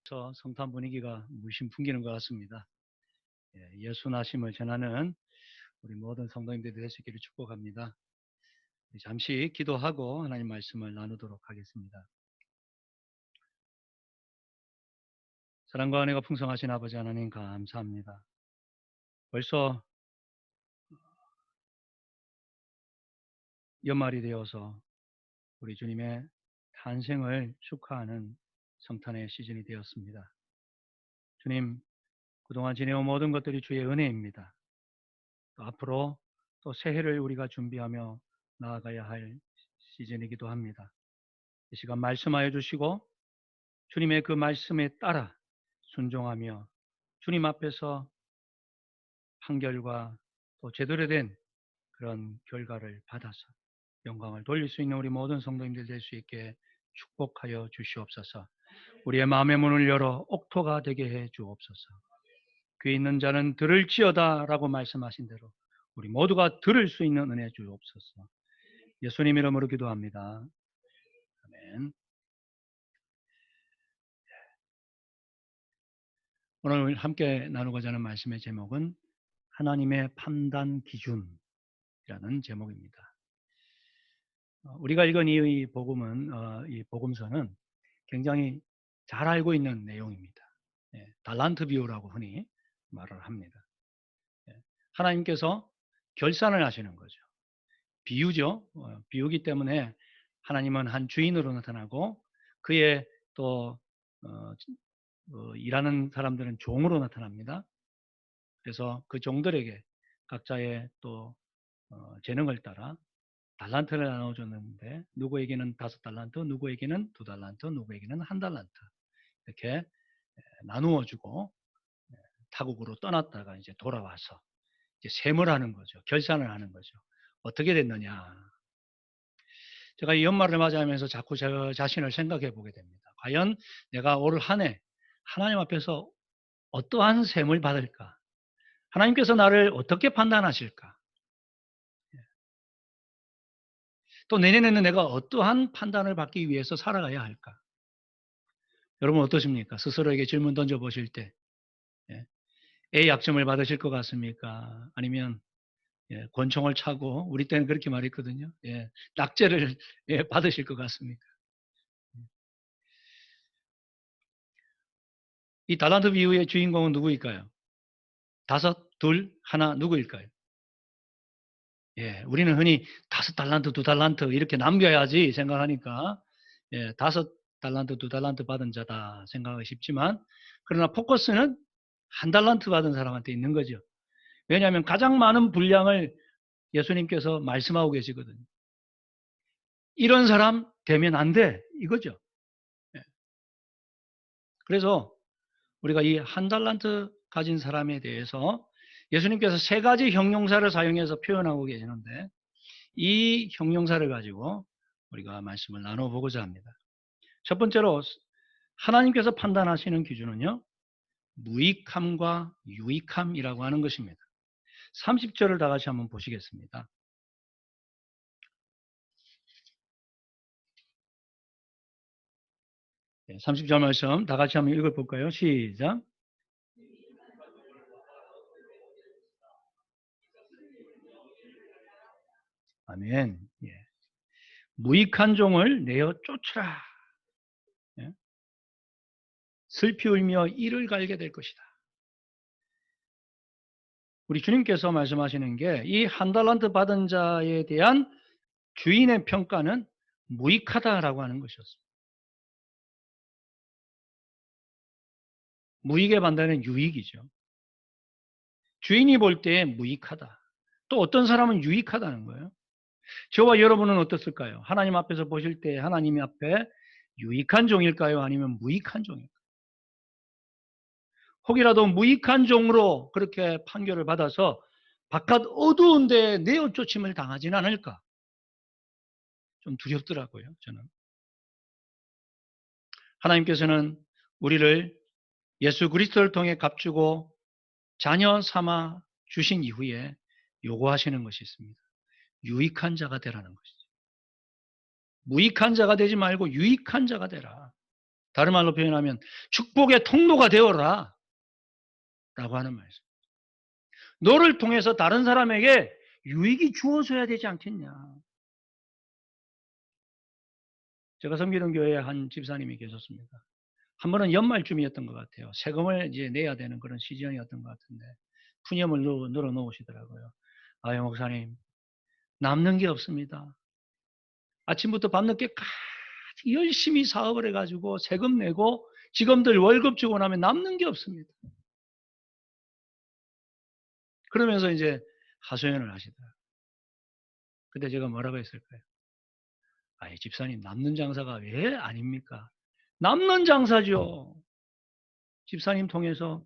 부터 성탄 분위기가 물씬 풍기는 것 같습니다. 예수 나심을 전하는 우리 모든 성도님들이 될 수 있기를 축복합니다. 잠시 기도하고 하나님 말씀을 나누도록 하겠습니다. 사랑과 은혜가 풍성하신 아버지 하나님 감사합니다. 벌써 연말이 되어서 우리 주님의 탄생을 축하하는 성탄의 시즌이 되었습니다. 주님, 그동안 지내온 모든 것들이 주의 은혜입니다. 또 앞으로 또 새해를 우리가 준비하며 나아가야 할 시즌이기도 합니다. 이 시간 말씀하여 주시고 주님의 그 말씀에 따라 순종하며 주님 앞에서 판결과 또 제대로 된 그런 결과를 받아서 영광을 돌릴 수 있는 우리 모든 성도님들 될 수 있게 축복하여 주시옵소서. 우리의 마음의 문을 열어 옥토가 되게 해 주옵소서. 귀 있는 자는 들을지어다 라고 말씀하신 대로 우리 모두가 들을 수 있는 은혜 주옵소서. 예수님 이름으로 기도합니다. 아멘. 오늘 함께 나누고자 하는 말씀의 제목은 하나님의 판단 기준이라는 제목입니다. 우리가 읽은 이 복음은 이 복음서는 굉장히 잘 알고 있는 내용입니다. 달란트 비유라고 흔히 말을 합니다. 하나님께서 결산을 하시는 거죠. 비유죠. 비유기 때문에 하나님은 한 주인으로 나타나고 그의 또 일하는 사람들은 종으로 나타납니다. 그래서 그 종들에게 각자의 또 재능을 따라 달란트를 나눠줬는데 누구에게는 5달란트, 누구에게는 2달란트, 누구에게는 1달란트 이렇게 나누어주고 타국으로 떠났다가 이제 돌아와서 이제 셈을 하는 거죠. 결산을 하는 거죠. 어떻게 됐느냐. 제가 이 연말을 맞이하면서 자꾸 제 자신을 생각해 보게 됩니다. 과연 내가 올 한 해 하나님 앞에서 어떠한 셈을 받을까? 하나님께서 나를 어떻게 판단하실까? 또 내년에는 내가 어떠한 판단을 받기 위해서 살아가야 할까? 여러분 어떠십니까? 스스로에게 질문 던져보실 때 A의 약점을 받으실 것 같습니까? 아니면 권총을 차고 우리 때는 그렇게 말했거든요. 낙제를 받으실 것 같습니까? 이 달란트 비유의 주인공은 누구일까요? 5, 2, 1 누구일까요? 우리는 흔히 5달란트, 2달란트 이렇게 남겨야지 생각하니까 5달란트, 2달란트 받은 자다 생각하기 쉽지만 그러나 포커스는 1달란트 받은 사람한테 있는 거죠. 왜냐하면 가장 많은 분량을 예수님께서 말씀하고 계시거든요. 이런 사람 되면 안 돼 이거죠. 그래서 우리가 이 1달란트 가진 사람에 대해서 예수님께서 3가지 형용사를 사용해서 표현하고 계시는데 이 형용사를 가지고 우리가 말씀을 나눠보고자 합니다. 첫 번째로 하나님께서 판단하시는 기준은요. 무익함과 유익함이라고 하는 것입니다. 30절을 다 같이 한번 보시겠습니다. 30절 말씀 다 같이 한번 읽어볼까요? 시작. 아멘. 무익한 종을 내어 쫓으라. 슬피 울며 이를 갈게 될 것이다. 우리 주님께서 말씀하시는 게 이 1달란트 받은 자에 대한 주인의 평가는 무익하다라고 하는 것이었습니다. 무익의 반대는 유익이죠. 주인이 볼 때 무익하다. 또 어떤 사람은 유익하다는 거예요. 저와 여러분은 어떻을까요? 하나님 앞에서 보실 때 하나님 앞에 유익한 종일까요? 아니면 무익한 종일까요? 혹이라도 무익한 종으로 그렇게 판결을 받아서 바깥 어두운 데 내어 쫓임을 당하진 않을까? 좀 두렵더라고요, 저는. 하나님께서는 우리를 예수 그리스도를 통해 값주고 자녀 삼아 주신 이후에 요구하시는 것이 있습니다. 유익한 자가 되라는 것이죠. 무익한 자가 되지 말고 유익한 자가 되라. 다른 말로 표현하면 축복의 통로가 되어라 라고 하는 말씀. 너를 통해서 다른 사람에게 유익이 주어져야 되지 않겠냐. 제가 섬기는 교회에 한 집사님이 계셨습니다. 한 번은 연말쯤이었던 것 같아요. 세금을 이제 내야 되는 그런 시즌이었던 것 같은데 푸념을 늘어 놓으시더라고요. 아유 목사님 남는 게 없습니다. 아침부터 밤늦게까지 열심히 사업을 해가지고 세금 내고 직원들 월급 주고 나면 남는 게 없습니다. 그러면서 이제 하소연을 하시더라고요. 근데 제가 뭐라고 했을까요? 아이 집사님 남는 장사가 왜 아닙니까? 남는 장사죠. 집사님 통해서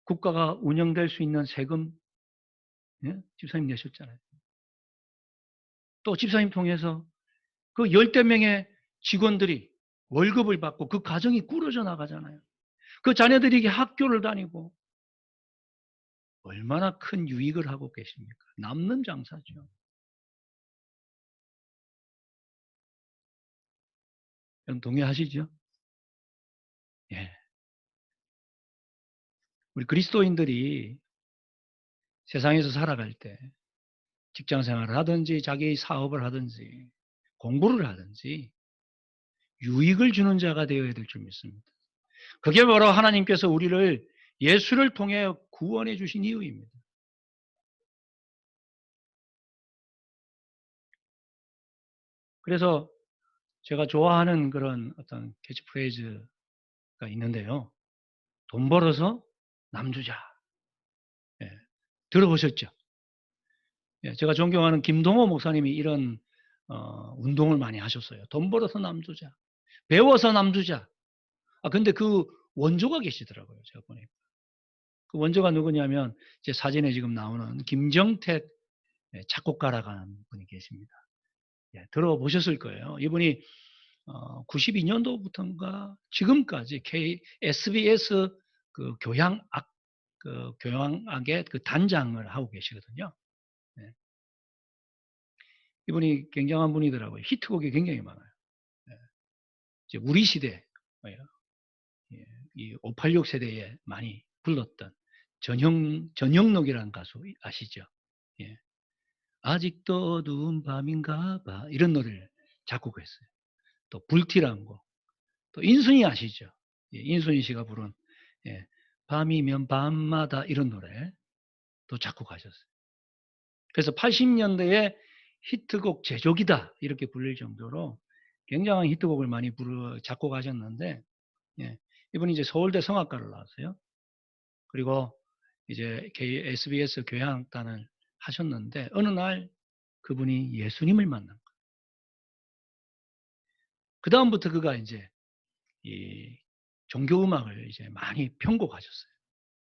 국가가 운영될 수 있는 세금 예? 집사님 내셨잖아요. 또 집사님 통해서 그 열대 명의 직원들이 월급을 받고 그 가정이 꾸려져 나가잖아요. 그 자녀들이 학교를 다니고 얼마나 큰 유익을 하고 계십니까? 남는 장사죠. 여러분 동의하시죠? 예. 우리 그리스도인들이 세상에서 살아갈 때 직장 생활을 하든지 자기 사업을 하든지 공부를 하든지 유익을 주는 자가 되어야 될 줄 믿습니다. 그게 바로 하나님께서 우리를 예수를 통해 구원해 주신 이유입니다. 그래서 제가 좋아하는 그런 어떤 캐치프레이즈가 있는데요. 돈 벌어서 남 주자. 예, 들어보셨죠? 예, 제가 존경하는 김동호 목사님이 이런 운동을 많이 하셨어요. 돈 벌어서 남 주자. 배워서 남 주자. 아, 근데 그 원조가 계시더라고요. 제가 보니까. 그 원조가 누구냐면 제 사진에 지금 나오는 김정택 작곡가라고 하는 분이 계십니다. 예, 들어보셨을 거예요. 이분이 92년도부터인가 지금까지 SBS 그 교양악의 그 단장을 하고 계시거든요. 네. 이분이 굉장한 분이더라고요. 히트곡이 굉장히 많아요. 네. 이제 우리 시대, 예, 이 586 세대에 많이 불렀던 전형록이라는 가수 아시죠? 예. 아직도 어두운 밤인가 봐. 이런 노래를 작곡했어요. 또 불티라는 곡. 또 인순이 아시죠? 예, 인순이 씨가 부른 예, 밤이면 밤마다 이런 노래 또 작곡하셨어요. 그래서 80년대에 히트곡 제조기다 이렇게 불릴 정도로 굉장한 히트곡을 많이 작곡하셨는데 예, 이분이 이제 서울대 성악과를 나왔어요. 그리고 이제 SBS 교향악단을 하셨는데 어느 날 그분이 예수님을 만난 거예요. 그 다음부터 그가 이제 이 종교 음악을 이제 많이 편곡하셨어요.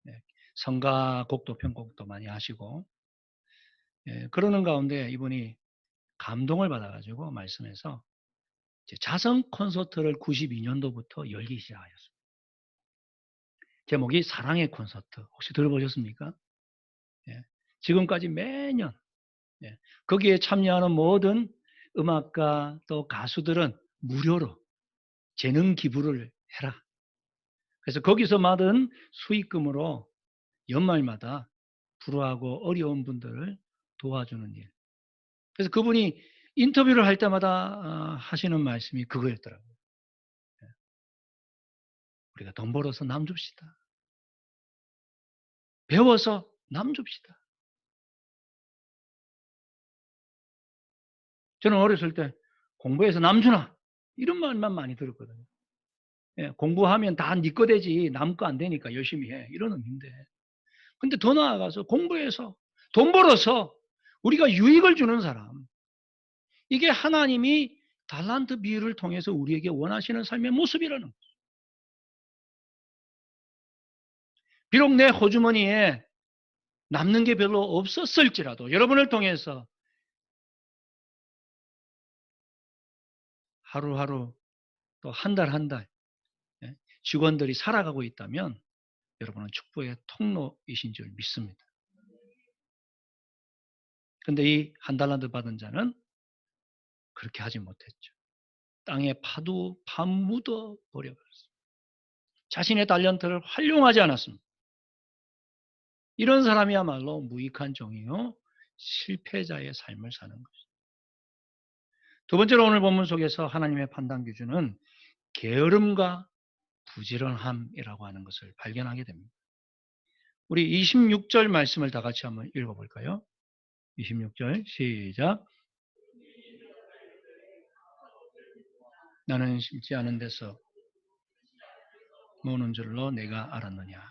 예, 성가곡도 편곡도 많이 하시고 예, 그러는 가운데 이분이 감동을 받아가지고 말씀해서 이제 자선 콘서트를 92년도부터 열기 시작하셨습니다. 제목이 사랑의 콘서트 혹시 들어보셨습니까? 예, 지금까지 매년 예, 거기에 참여하는 모든 음악가 또 가수들은 무료로 재능 기부를 해라. 그래서 거기서 받은 수익금으로 연말마다 불우하고 어려운 분들을 도와주는 일. 그래서 그분이 인터뷰를 할 때마다 하시는 말씀이 그거였더라고요. 예, 우리가 돈 벌어서 남 줍시다. 배워서 남 줍시다. 저는 어렸을 때 공부해서 남 주나 이런 말만 많이 들었거든요. 예, 공부하면 다 네 거 되지 남 거 안 되니까 열심히 해 이런 의미인데 근데 더 나아가서 공부해서 돈 벌어서 우리가 유익을 주는 사람 이게 하나님이 달란트 비유를 통해서 우리에게 원하시는 삶의 모습이라는 거죠. 비록 내 호주머니에 남는 게 별로 없었을지라도 여러분을 통해서 하루하루 또 한 달 한 달 직원들이 살아가고 있다면 여러분은 축복의 통로이신 줄 믿습니다. 그런데 이 한 달란트 받은 자는 그렇게 하지 못했죠. 땅에 파묻어 버려버렸습니다. 자신의 달란트를 활용하지 않았습니다. 이런 사람이야말로 무익한 종이요, 실패자의 삶을 사는 것입니다. 두 번째로 오늘 본문 속에서 하나님의 판단 기준은 게으름과 부지런함이라고 하는 것을 발견하게 됩니다. 우리 26절 말씀을 다 같이 한번 읽어볼까요? 26절 시작. 나는 심지 않은 데서 노는 줄로 내가 알았느냐.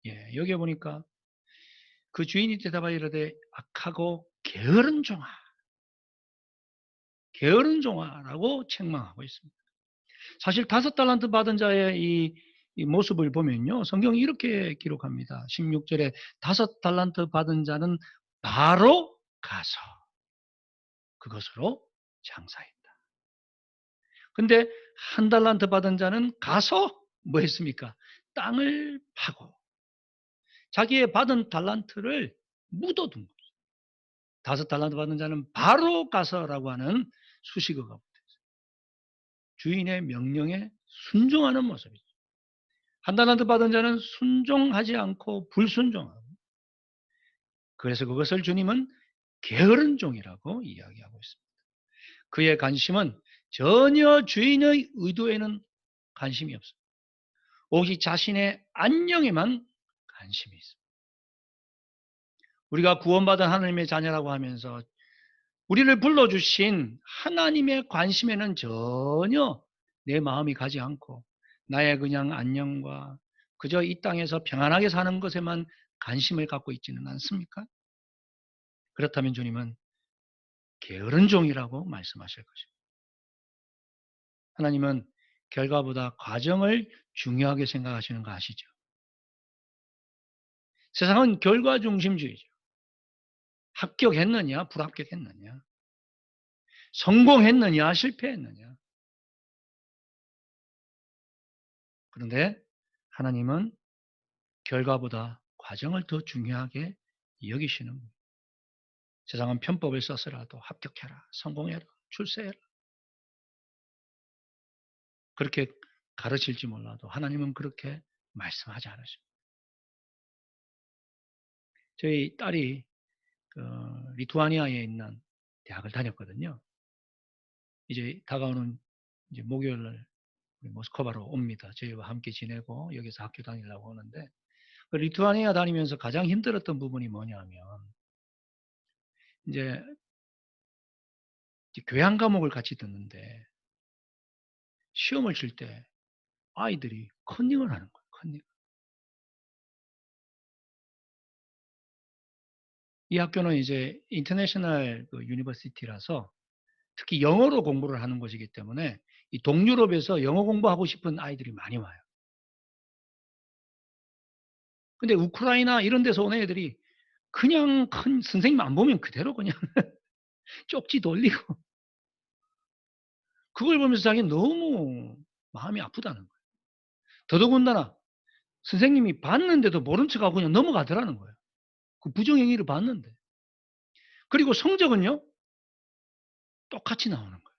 예, 여기 보니까 그 주인이 대답하여 이르되 악하고 게으른 종아라고 책망하고 있습니다. 사실 5달란트 받은 자의 이 모습을 보면요, 성경이 이렇게 기록합니다. 16절에 5달란트 받은 자는 바로 가서 그것으로 장사했다. 근데 1달란트 받은 자는 가서 뭐 했습니까? 땅을 파고 자기의 받은 달란트를 묻어둔 거죠. 5달란트 받은 자는 바로 가서라고 하는 수식어가 붙어있어요. 주인의 명령에 순종하는 모습이죠. 1달란트 받은 자는 순종하지 않고 불순종하고, 그래서 그것을 주님은 게으른 종이라고 이야기하고 있습니다. 그의 관심은 전혀 주인의 의도에는 관심이 없습니다. 오직 자신의 안녕에만 관심이 있습니다. 우리가 구원받은 하나님의 자녀라고 하면서 우리를 불러주신 하나님의 관심에는 전혀 내 마음이 가지 않고 나의 그냥 안녕과 그저 이 땅에서 평안하게 사는 것에만 관심을 갖고 있지는 않습니까? 그렇다면 주님은 게으른 종이라고 말씀하실 것입니다. 하나님은 결과보다 과정을 중요하게 생각하시는 거 아시죠? 세상은 결과 중심주의죠. 합격했느냐, 불합격했느냐, 성공했느냐, 실패했느냐. 그런데 하나님은 결과보다 과정을 더 중요하게 여기시는 거예요. 세상은 편법을 써서라도 합격해라, 성공해라, 출세해라. 그렇게 가르칠지 몰라도 하나님은 그렇게 말씀하지 않으십니다. 저희 딸이 리투아니아에 있는 대학을 다녔거든요. 이제 다가오는 이제 목요일 날 모스크바로 옵니다. 저희와 함께 지내고 여기서 학교 다니려고 하는데, 리투아니아 다니면서 가장 힘들었던 부분이 뭐냐면 이제 교양 과목을 같이 듣는데 시험을 칠 때 아이들이 컨닝을 하는 거예요. 컨닝. 이 학교는 이제 인터내셔널 유니버시티라서 특히 영어로 공부를 하는 곳이기 때문에 이 동유럽에서 영어 공부하고 싶은 아이들이 많이 와요. 근데 우크라이나 이런 데서 온 애들이 그냥 큰 선생님 안 보면 그대로 그냥 쪽지 돌리고, 그걸 보면서 자기는 너무 마음이 아프다는 거예요. 더더군다나 선생님이 봤는데도 모른 척하고 그냥 넘어가더라는 거예요. 그 부정행위를 봤는데. 그리고 성적은요, 똑같이 나오는 거예요.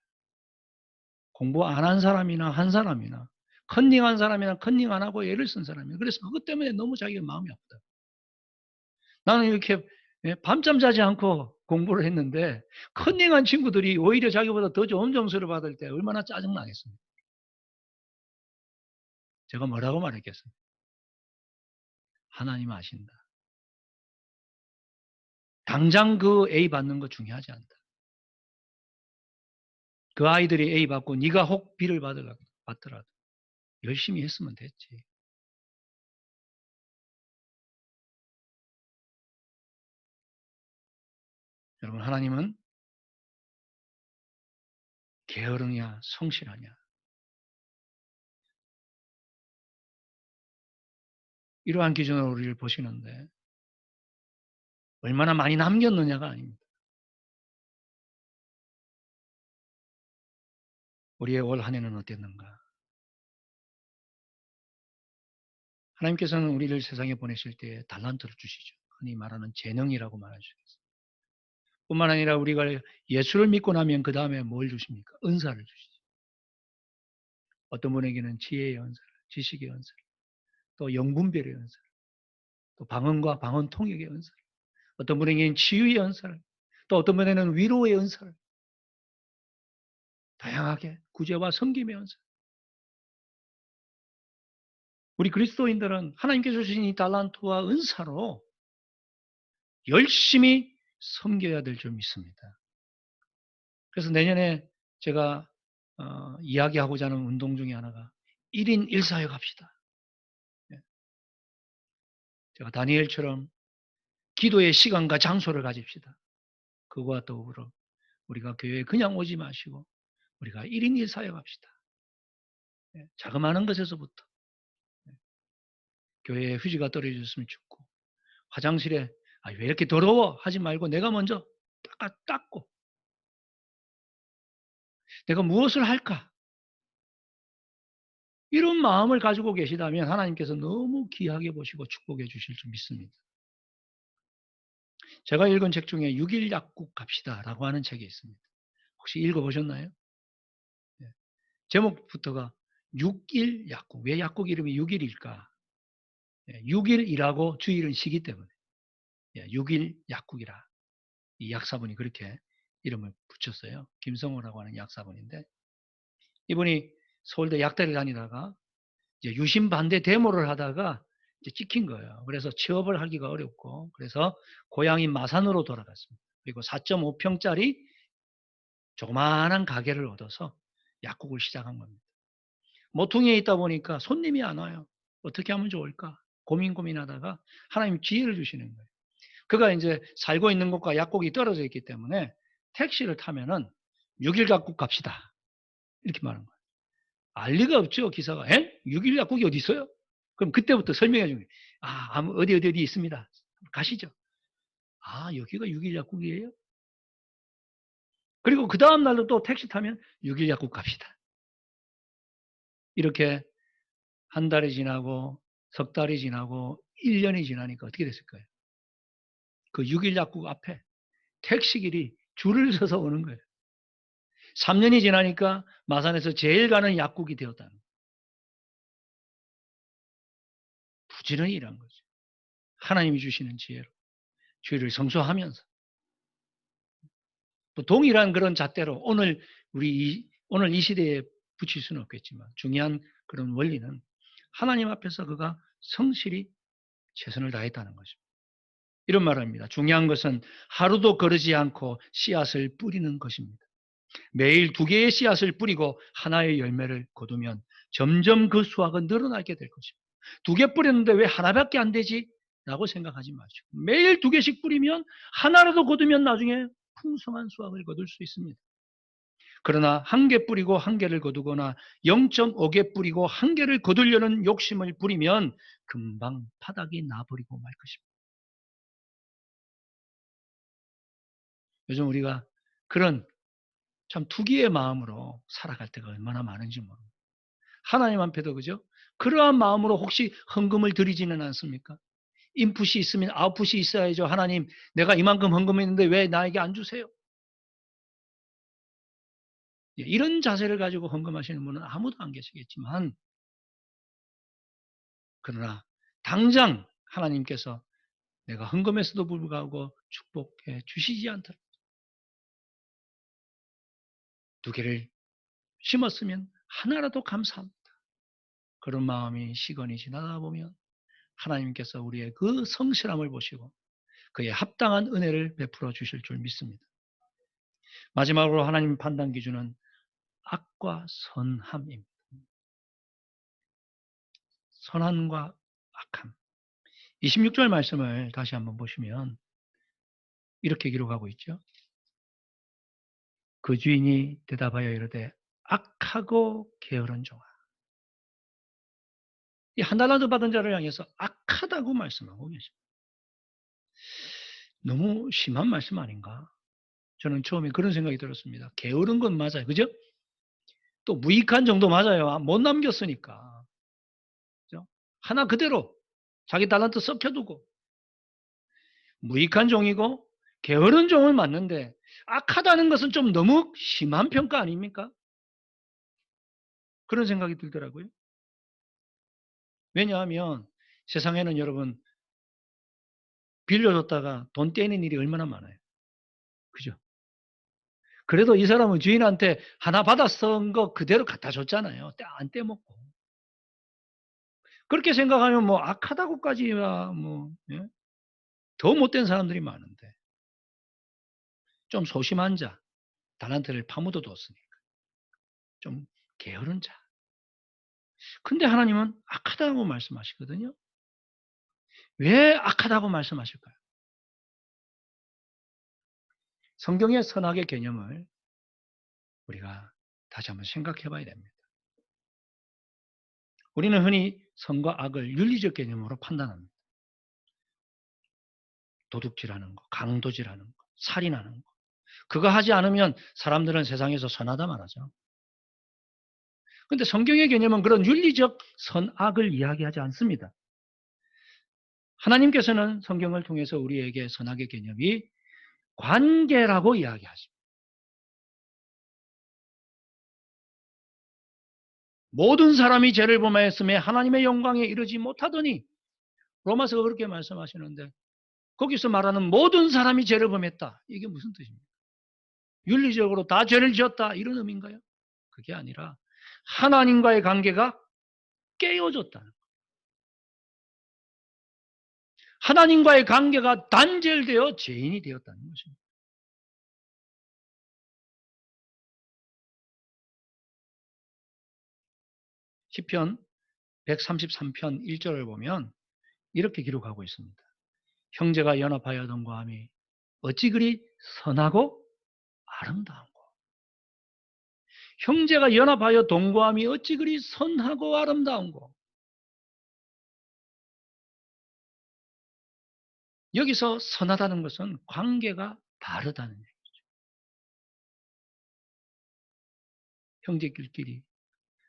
공부 안 한 사람이나 한 사람이나, 컨닝한 사람이나 컨닝 안 하고 애를 쓴 사람이나. 그래서 그것 때문에 너무 자기가 마음이 아프다. 나는 이렇게 밤잠 자지 않고 공부를 했는데 컨닝한 친구들이 오히려 자기보다 더 좋은 점수를 받을 때 얼마나 짜증나겠습니까? 제가 뭐라고 말했겠습니까? 하나님 아신다. 당장 그 A 받는 거 중요하지 않다. 그 아이들이 A 받고 네가 혹 B를 받더라도 열심히 했으면 됐지. 여러분, 하나님은 게으르냐 성실하냐 이러한 기준으로 우리를 보시는데 얼마나 많이 남겼느냐가 아닙니다. 우리의 올 한 해는 어땠는가? 하나님께서는 우리를 세상에 보내실 때 달란트를 주시죠. 흔히 말하는 재능이라고 말할 수 있습니다. 뿐만 아니라 우리가 예수를 믿고 나면 그 다음에 뭘 주십니까? 은사를 주시죠. 어떤 분에게는 지혜의 연설, 지식의 연설, 또 영분별의 연설, 또 방언과 방언 통역의 연설, 어떤 분에게는 치유의 연설, 또 어떤 분에게는 위로의 연설, 다양하게 구제와 섬김의 연설. 우리 그리스도인들은 하나님께서 주신 이 달란트와 은사로 열심히 섬겨야 될 줄 믿습니다. 그래서 내년에 제가 이야기하고자 하는 운동 중에 하나가 1인 1사역 합시다. 제가 다니엘처럼 기도의 시간과 장소를 가집시다. 그거와 더불어 우리가 교회에 그냥 오지 마시고 우리가 1인 1사역 합시다. 자그마한 것에서부터 교회에 휴지가 떨어졌으면 좋고 화장실에 왜 이렇게 더러워 하지 말고 내가 먼저 닦고 내가 무엇을 할까? 이런 마음을 가지고 계시다면 하나님께서 너무 귀하게 보시고 축복해 주실 줄 믿습니다. 제가 읽은 책 중에 6일 약국 갑시다라고 하는 책이 있습니다. 혹시 읽어보셨나요? 제목부터가 6일 약국. 왜 약국 이름이 6일일까? 6일 일하고 주일은 쉬기 때문에 6일 약국이라. 이 약사분이 그렇게 이름을 붙였어요. 김성호라고 하는 약사분인데 이분이 서울대 약대를 다니다가 이제 유신 반대 데모를 하다가 이제 찍힌 거예요. 그래서 취업을 하기가 어렵고 그래서 고향인 마산으로 돌아갔습니다. 그리고 4.5평짜리 조그마한 가게를 얻어서 약국을 시작한 겁니다. 모퉁이에 있다 보니까 손님이 안 와요. 어떻게 하면 좋을까? 고민하다가 하나님 기회를 주시는 거예요. 그가 이제 살고 있는 곳과 약국이 떨어져 있기 때문에 택시를 타면은 6일 약국 갑시다. 이렇게 말한 거예요. 알 리가 없죠, 기사가. 6일 약국이 어디 있어요? 그럼 그때부터 설명해 준 거예요. 어디 있습니다. 가시죠. 여기가 6일 약국이에요? 그리고 그 다음날도 또 택시 타면 6일 약국 갑시다. 이렇게 한 달이 지나고 석 달이 지나고 1년이 지나니까 어떻게 됐을까요? 그 6일 약국 앞에 택시길이 줄을 서서 오는 거예요. 3년이 지나니까 마산에서 제일 가는 약국이 되었다는 거예요. 부지런히 일한 거죠. 하나님이 주시는 지혜로 주의를 성소하면서 또 동일한 그런 잣대로 오늘 이 시대에 붙일 수는 없겠지만 중요한 그런 원리는 하나님 앞에서 그가 성실히 최선을 다했다는 거죠. 이런 말을 합니다. 중요한 것은 하루도 거르지 않고 씨앗을 뿌리는 것입니다. 매일 2개의 씨앗을 뿌리고 하나의 열매를 거두면 점점 그 수확은 늘어나게 될 것입니다. 2개 뿌렸는데 왜 하나밖에 안 되지? 라고 생각하지 마시고 매일 2개씩 뿌리면 하나라도 거두면 나중에 풍성한 수확을 거둘 수 있습니다. 그러나 1개 뿌리고 1개를 거두거나 0.5개 뿌리고 1개를 거두려는 욕심을 부리면 금방 바닥이 나버리고 말 것입니다. 요즘 우리가 그런 참 투기의 마음으로 살아갈 때가 얼마나 많은지 모릅니다. 하나님 앞에도 그죠? 그러한 마음으로 혹시 헌금을 드리지는 않습니까? 인풋이 있으면 아웃풋이 있어야죠. 하나님, 내가 이만큼 헌금했는데 왜 나에게 안 주세요? 이런 자세를 가지고 헌금하시는 분은 아무도 안 계시겠지만 그러나 당장 하나님께서 내가 헌금에서도 불구하고 축복해 주시지 않도록 2개를 심었으면 하나라도 감사합니다. 그런 마음이 시간이 지나다 보면 하나님께서 우리의 그 성실함을 보시고 그에 합당한 은혜를 베풀어 주실 줄 믿습니다. 마지막으로 하나님 판단 기준은 악과 선함입니다. 선함과 악함. 26절 말씀을 다시 한번 보시면 이렇게 기록하고 있죠. 그 주인이 대답하여 이르되 악하고 게으른 종아. 이 한 달란트 받은 자를 향해서 악하다고 말씀하고 계십니다. 너무 심한 말씀 아닌가? 저는 처음에 그런 생각이 들었습니다. 게으른 건 맞아요. 그죠? 또 무익한 정도 맞아요. 못 남겼으니까. 그죠? 하나 그대로 자기 달란트 썩혀두고 무익한 종이고 게으른 종을 맞는데 악하다는 것은 좀 너무 심한 평가 아닙니까? 그런 생각이 들더라고요. 왜냐하면 세상에는 여러분 빌려줬다가 돈 떼는 일이 얼마나 많아요. 그죠? 그래도 이 사람은 주인한테 하나 받아 쓴 거 그대로 갖다 줬잖아요. 안 떼먹고. 그렇게 생각하면 뭐 악하다고까지야 뭐, 예? 더 못된 사람들이 많은데 좀 소심한 자, 달란트를 파묻어 뒀으니까 좀 게으른 자. 근데 하나님은 악하다고 말씀하시거든요. 왜 악하다고 말씀하실까요? 성경의 선악의 개념을 우리가 다시 한번 생각해 봐야 됩니다. 우리는 흔히 선과 악을 윤리적 개념으로 판단합니다. 도둑질하는 거, 강도질하는 거, 살인하는 거. 그거 하지 않으면 사람들은 세상에서 선하다 말하죠. 그런데 성경의 개념은 그런 윤리적 선악을 이야기하지 않습니다. 하나님께서는 성경을 통해서 우리에게 선악의 개념이 관계라고 이야기하십니다. 모든 사람이 죄를 범하였음에 하나님의 영광에 이르지 못하더니 로마서가 그렇게 말씀하시는데 거기서 말하는 모든 사람이 죄를 범했다. 이게 무슨 뜻입니까? 윤리적으로 다 죄를 지었다 이런 의미인가요? 그게 아니라 하나님과의 관계가 깨어졌다는 거예요. 하나님과의 관계가 단절되어 죄인이 되었다는 것입니다. 시편 133편 1절을 보면 이렇게 기록하고 있습니다. 형제가 연합하여 동거함이 어찌 그리 선하고 아름다운고. 형제가 연합하여 동거함이 어찌 그리 선하고 아름다운고. 여기서 선하다는 것은 관계가 바르다는 얘기죠. 형제들끼리,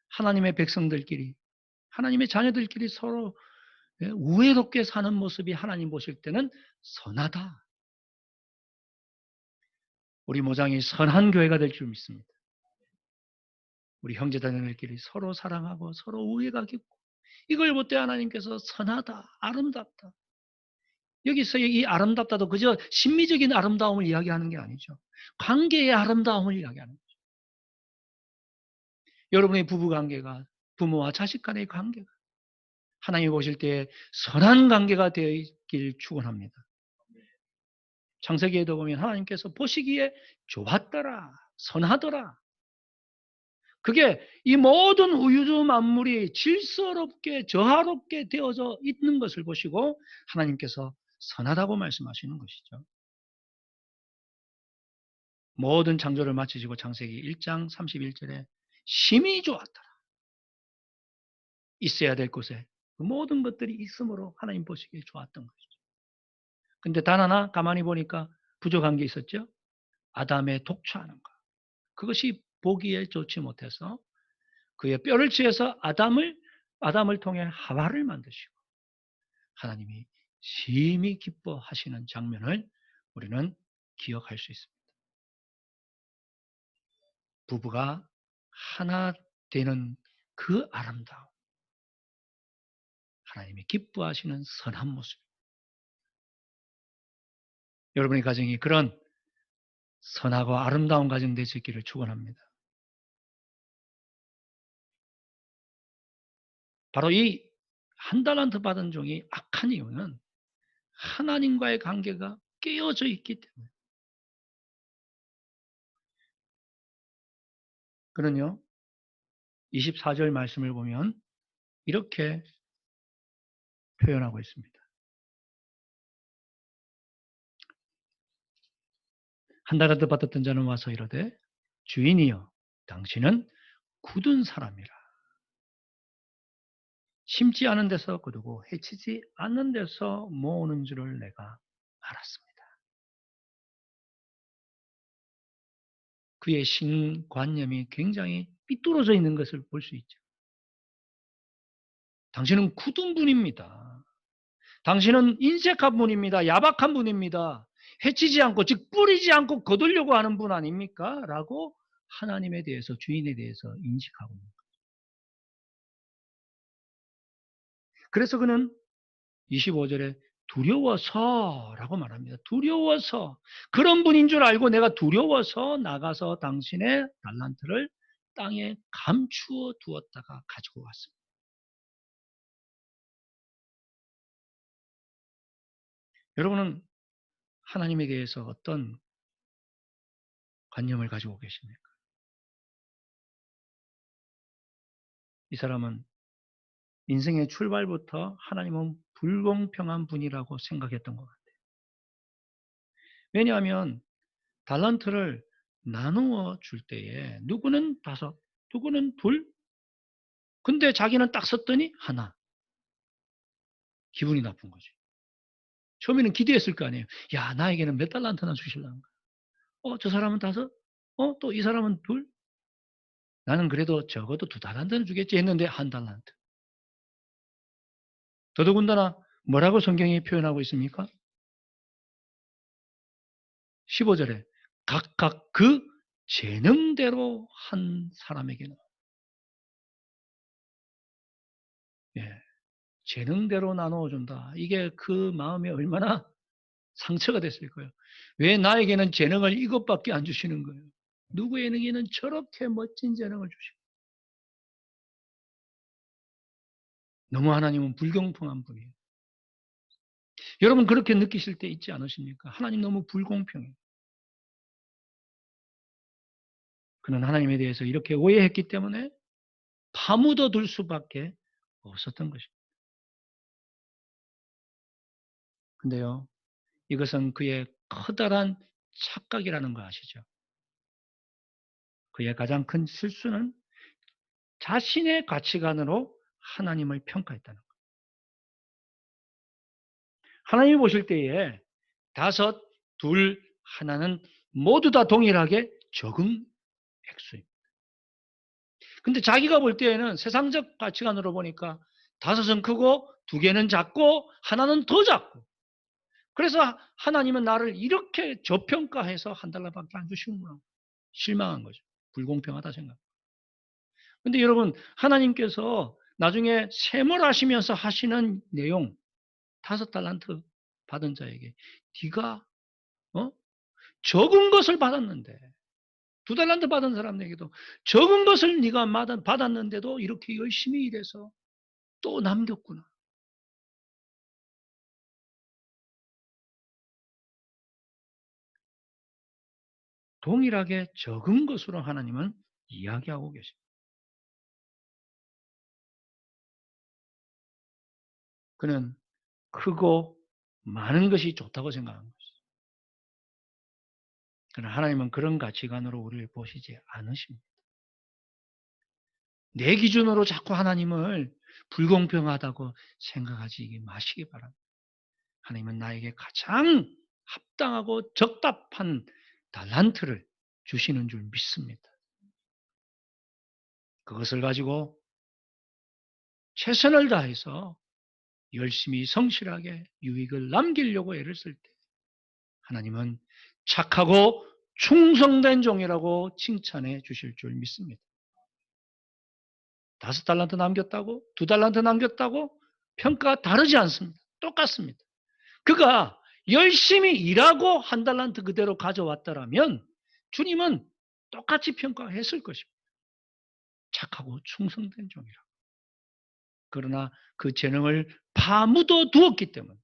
하나님의 백성들끼리, 하나님의 자녀들끼리 서로 우애롭게 사는 모습이 하나님 보실 때는 선하다. 우리 모장이 선한 교회가 될 줄 믿습니다. 우리 형제자매들끼리 서로 사랑하고 서로 우애가 깊고 이걸 볼 때 하나님께서 선하다, 아름답다. 여기서 이 아름답다도 그저 심미적인 아름다움을 이야기하는 게 아니죠. 관계의 아름다움을 이야기하는 거죠. 여러분의 부부관계가 부모와 자식 간의 관계가 하나님이 보실 때 선한 관계가 되어 있길 축원합니다. 창세기에도 보면 하나님께서 보시기에 좋았더라, 선하더라. 그게 이 모든 우주 만물이 질서롭게 저하롭게 되어져 있는 것을 보시고 하나님께서 선하다고 말씀하시는 것이죠. 모든 창조를 마치시고 창세기 1장 31절에 심히 좋았더라. 있어야 될 곳에 그 모든 것들이 있으므로 하나님 보시기에 좋았던 것이죠. 근데 단 하나 가만히 보니까 부족한 게 있었죠. 아담의 독초하는 것. 그것이 보기에 좋지 못해서 그의 뼈를 치해서 아담을 통해 하와를 만드시고 하나님이 심히 기뻐하시는 장면을 우리는 기억할 수 있습니다. 부부가 하나 되는 그 아름다움. 하나님이 기뻐하시는 선한 모습. 여러분의 가정이 그런 선하고 아름다운 가정 될 수 있기를 축원합니다. 바로 이 한 달란트 받은 종이 악한 이유는 하나님과의 관계가 깨어져 있기 때문에. 그는요, 24절 말씀을 보면 이렇게 표현하고 있습니다. 한 달란트 받았던 자는 와서 이르되 주인이여 당신은 굳은 사람이라. 심지 않은 데서 거두고 해치지 않는 데서 모으는 줄을 내가 알았습니다. 그의 신관념이 굉장히 삐뚤어져 있는 것을 볼 수 있죠. 당신은 굳은 분입니다. 당신은 인색한 분입니다. 야박한 분입니다. 해치지 않고 즉 뿌리지 않고 거두려고 하는 분 아닙니까? 라고 하나님에 대해서 주인에 대해서 인식하고 있는 거예요. 그래서 그는 25절에 두려워서라고 말합니다. 두려워서. 그런 분인 줄 알고 내가 두려워서 나가서 당신의 달란트를 땅에 감추어 두었다가 가지고 왔습니다. 여러분은 하나님에 대해서 어떤 관념을 가지고 계십니까? 이 사람은 인생의 출발부터 하나님은 불공평한 분이라고 생각했던 것 같아요. 왜냐하면 달란트를 나누어 줄 때에 누구는 5, 누구는 2, 근데 자기는 딱 썼더니 하나. 기분이 나쁜 거지. 처음에는 기대했을 거 아니에요. 야, 나에게는 몇 달란트나 주실라는 거야. 저 사람은 5, 또 이 사람은 2. 나는 그래도 적어도 2달란트는 주겠지 했는데 1달란트. 더더군다나 뭐라고 성경이 표현하고 있습니까? 15절에 각각 그 재능대로 한 사람에게는, 예, 재능대로 나누어준다. 이게 그 마음이 얼마나 상처가 됐을 거예요. 왜 나에게는 재능을 이것밖에 안 주시는 거예요? 누구에게는 저렇게 멋진 재능을 주시고. 너무 하나님은 불공평한 분이에요. 여러분 그렇게 느끼실 때 있지 않으십니까? 하나님 너무 불공평해요. 그는 하나님에 대해서 이렇게 오해했기 때문에 파묻어 둘 수밖에 없었던 것입니다. 근데요, 이것은 그의 커다란 착각이라는 거 아시죠? 그의 가장 큰 실수는 자신의 가치관으로 하나님을 평가했다는 거예요. 하나님이 보실 때에 5, 2, 하나는 모두 다 동일하게 적은 액수입니다. 근데 자기가 볼 때에는 세상적 가치관으로 보니까 5은 크고 2개는 작고 하나는 더 작고, 그래서 하나님은 나를 이렇게 저평가해서 1달러밖에 안 주시는구나. 실망한 거죠. 불공평하다 생각. 근데 여러분, 하나님께서 나중에 세몰하시면서 하시는 내용, 5달란트 받은 자에게 네가 어? 적은 것을 받았는데, 2달란트 받은 사람에게도 적은 것을 네가 받았는데도 이렇게 열심히 일해서 또 남겼구나. 동일하게 적은 것으로 하나님은 이야기하고 계십니다. 그는 크고 많은 것이 좋다고 생각하는 것이죠. 그러나 하나님은 그런 가치관으로 우리를 보시지 않으십니다. 내 기준으로 자꾸 하나님을 불공평하다고 생각하지 마시기 바랍니다. 하나님은 나에게 가장 합당하고 적답한 달란트를 주시는 줄 믿습니다. 그것을 가지고 최선을 다해서 열심히 성실하게 유익을 남기려고 애를 쓸 때 하나님은 착하고 충성된 종이라고 칭찬해 주실 줄 믿습니다. 5달란트 남겼다고? 2달란트 남겼다고? 평가가 다르지 않습니다. 똑같습니다. 그가 열심히 일하고 1달란트 그대로 가져왔더라면 주님은 똑같이 평가했을 것입니다. 착하고 충성된 종이라. 그러나 그 재능을 파묻어 두었기 때문에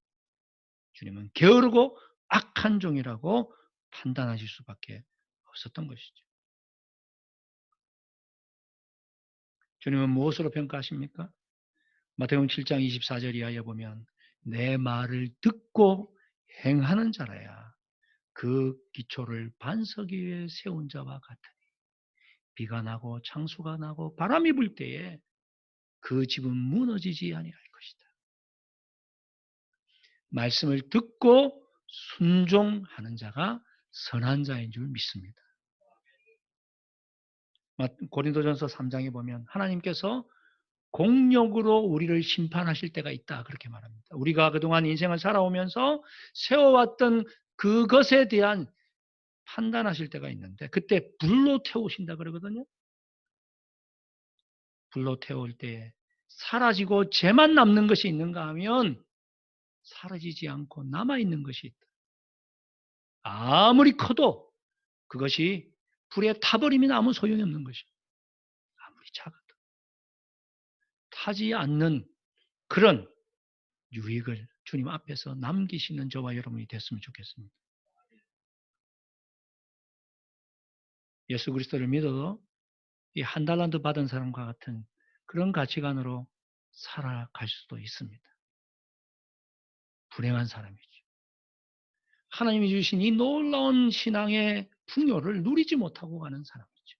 주님은 게으르고 악한 종이라고 판단하실 수밖에 없었던 것이죠. 주님은 무엇으로 평가하십니까? 마태복음 7장 24절 이하에 보면 내 말을 듣고 행하는 자라야 그 기초를 반석 위에 세운 자와 같으니 비가 나고 창수가 나고 바람이 불 때에 그 집은 무너지지 아니할 것이다. 말씀을 듣고 순종하는 자가 선한 자인 줄 믿습니다. 고린도전서 3장에 보면 하나님께서 공력으로 우리를 심판하실 때가 있다 그렇게 말합니다. 우리가 그동안 인생을 살아오면서 세워왔던 그것에 대한 판단하실 때가 있는데 그때 불로 태우신다 그러거든요. 불로 태울 때에 사라지고 죄만 남는 것이 있는가 하면 사라지지 않고 남아있는 것이 있다. 아무리 커도 그것이 불에 타버리면 아무 소용이 없는 것이다. 아무리 작아도. 타지 않는 그런 유익을 주님 앞에서 남기시는 저와 여러분이 됐으면 좋겠습니다. 예수 그리스도를 믿어도 이 한 달란트 받은 사람과 같은 그런 가치관으로 살아갈 수도 있습니다. 불행한 사람이죠. 하나님이 주신 이 놀라운 신앙의 풍요를 누리지 못하고 가는 사람이죠.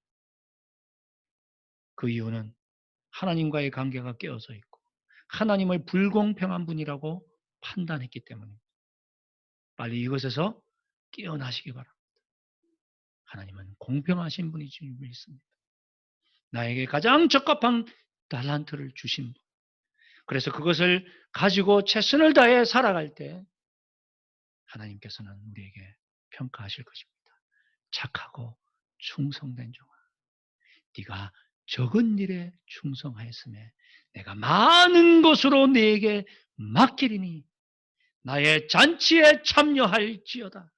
그 이유는 하나님과의 관계가 깨어져 있고 하나님을 불공평한 분이라고 판단했기 때문입니다. 빨리 이것에서 깨어나시기 바랍니다. 하나님은 공평하신 분이 줄 믿습니다. 나에게 가장 적합한 달란트를 주신 분. 그래서 그것을 가지고 최선을 다해 살아갈 때 하나님께서는 우리에게 평가하실 것입니다. 착하고 충성된 종아, 네가 적은 일에 충성하였으며 내가 많은 것으로 네게 맡기리니 나의 잔치에 참여할지어다.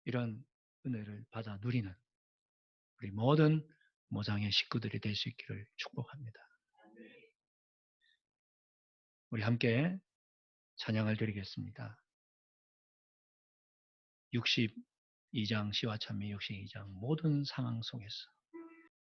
이런 은혜를 받아 누리는 우리 모든 모장의 식구들이 될 수 있기를 축복합니다. 우리 함께 찬양을 드리겠습니다. 62장 시와 찬미 62장 모든 상황 속에서